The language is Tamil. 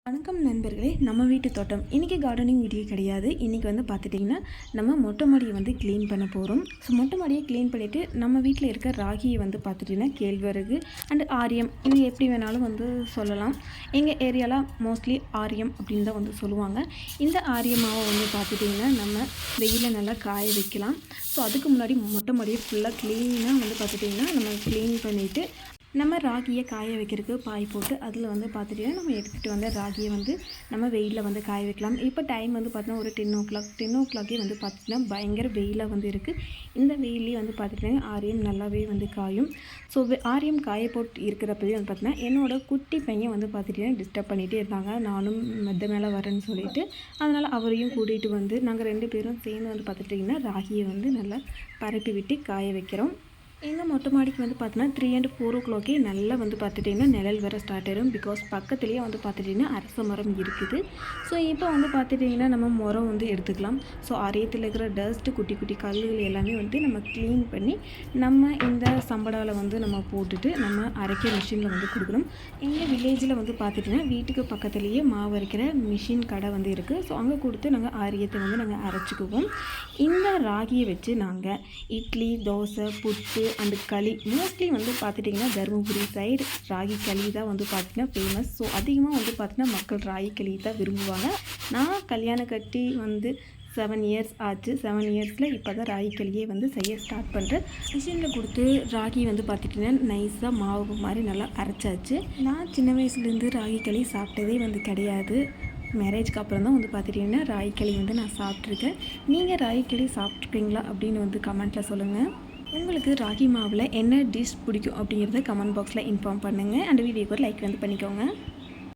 வணக்கம் நண்பர்களே, நம்ம வீட்டு தோட்டம் இன்றைக்கி கார்டனிங் வீடியோ கிடையாது. இன்றைக்கி வந்து பார்த்துட்டிங்கன்னா நம்ம மொட்டை மாடியை வந்து க்ளீன் பண்ண போகிறோம். ஸோ மொட்டை மாடியை க்ளீன் பண்ணிவிட்டு நம்ம வீட்டில் இருக்க ராகியை வந்து பார்த்துட்டிங்கன்னா கேழ்வரகு அண்டு ஆரியம், இது எப்படி வேணாலும் வந்து சொல்லலாம். எங்கள் ஏரியாவில் மோஸ்ட்லி ஆரியம் அப்படின்னு தான் வந்து சொல்லுவாங்க. இந்த ஆரிய மாவை வந்து பார்த்துட்டிங்கன்னா நம்ம வெயிலில் நல்லா காய வைக்கலாம். ஸோ அதுக்கு முன்னாடி மொட்டை மாடியை ஃபுல்லாக க்ளீனாக வந்து பார்த்துட்டிங்கன்னா நம்ம க்ளீன் பண்ணிவிட்டு நம்ம ராகியை காய வைக்கிறதுக்கு பாய் போட்டு அதில் வந்து பார்த்துட்டிங்கன்னா நம்ம எடுத்துகிட்டு வந்த ராகியை வந்து நம்ம வெயிலில் வந்து காய வைக்கலாம். இப்போ டைம் வந்து பார்த்தீங்கன்னா ஒரு 10 o'clock வந்து பார்த்திங்கன்னா பயங்கர வெயிலாக வந்து இருக்குது. இந்த வெயிலே வந்து பார்த்துட்டிங்கன்னா ஆரியம் நல்லாவே வந்து காயும். ஸோ ஆரியம் காய போட்டு இருக்கிறப்பவே வந்து பார்த்திங்கன்னா என்னோடய குட்டி பையன் வந்து பார்த்துட்டிங்கன்னா டிஸ்டர்ப் பண்ணிகிட்டே இருந்தாங்க. நானும் மெத்த மேலே வரேன்னு சொல்லிட்டு அதனால் அவரையும் கூட்டிகிட்டு வந்து நாங்கள் 2 பேரும் சேர்ந்து வந்து பார்த்துட்டிங்கன்னா ராகியை வந்து நல்லா பரப்பி விட்டு காய வைக்கிறோம். எங்கள் மொட்டை மாடிக்கு வந்து பார்த்தீங்கன்னா 3 and 4 o'clock நல்லா வந்து பார்த்துட்டிங்கன்னா நிழல் வர ஸ்டார்ட் ஆயிடும். பிகாஸ் பக்கத்துலேயே வந்து பார்த்துட்டிங்கன்னா அரச மரம் இருக்குது. ஸோ இப்போ வந்து பார்த்துட்டிங்கன்னா நம்ம மரம் வந்து எடுத்துக்கலாம். ஸோ ஆரியத்தில் இருக்கிற டஸ்ட்டு குட்டி குட்டி கல்லுகள் எல்லாமே வந்து நம்ம க்ளீன் பண்ணி நம்ம இந்த சம்படாவில் வந்து நம்ம போட்டுட்டு நம்ம அரைக்கிற மிஷினில் வந்து கொடுக்கணும். எங்கள் வில்லேஜில் வந்து பார்த்துட்டிங்கன்னா வீட்டுக்கு பக்கத்துலேயே மாவு அரைக்கிற மிஷின் கடை வந்து இருக்குது. ஸோ அங்கே கொடுத்து நாங்கள் ஆரியத்தை வந்து நாங்கள் அரைச்சிக்குவோம். இந்த ராகியை வச்சு நாங்கள் இட்லி, தோசை, புட்டு அண்டு களி, மோஸ்ட்லி வந்து பார்த்துட்டிங்கன்னா தருமபுரி சைடு ராகி களி தான் வந்து பார்த்திங்கன்னா ஃபேமஸ். ஸோ அதிகமாக வந்து பார்த்திங்கன்னா மக்கள் ராகி களி தான் விரும்புவாங்க. நான் கல்யாணம் கட்டி வந்து 7 years ஆச்சு. 7 yearsல இப்போ தான் ராகி களியே வந்து செய்ய ஸ்டார்ட் பண்ணுறேன். மிஷினில் கொடுத்து ராகி வந்து பார்த்துட்டிங்கன்னா நைஸாக மாவு மாதிரி நல்லா அரைச்சாச்சு. நான் சின்ன வயசுலேருந்து ராகி களி சாப்பிட்டதே வந்து கிடையாது. மேரேஜ்க்கு அப்புறம் தான் வந்து பார்த்துட்டிங்கன்னா ராகி களி வந்து நான் சாப்பிட்ருக்கேன். நீங்கள் ராகி களி சாப்பிட்ருக்கீங்களா அப்படின்னு வந்து கமெண்ட்டில் சொல்லுங்கள். உங்களுக்கு ராகி மாவில் என்ன டிஷ் பிடிக்கும் அப்படிங்கிறத கமெண்ட் பாக்ஸில் இன்ஃபார்ம் பண்ணுங்கள். அந்த வீடியோக்கு ஒரு லைக் வந்து பண்ணிக்கோங்க.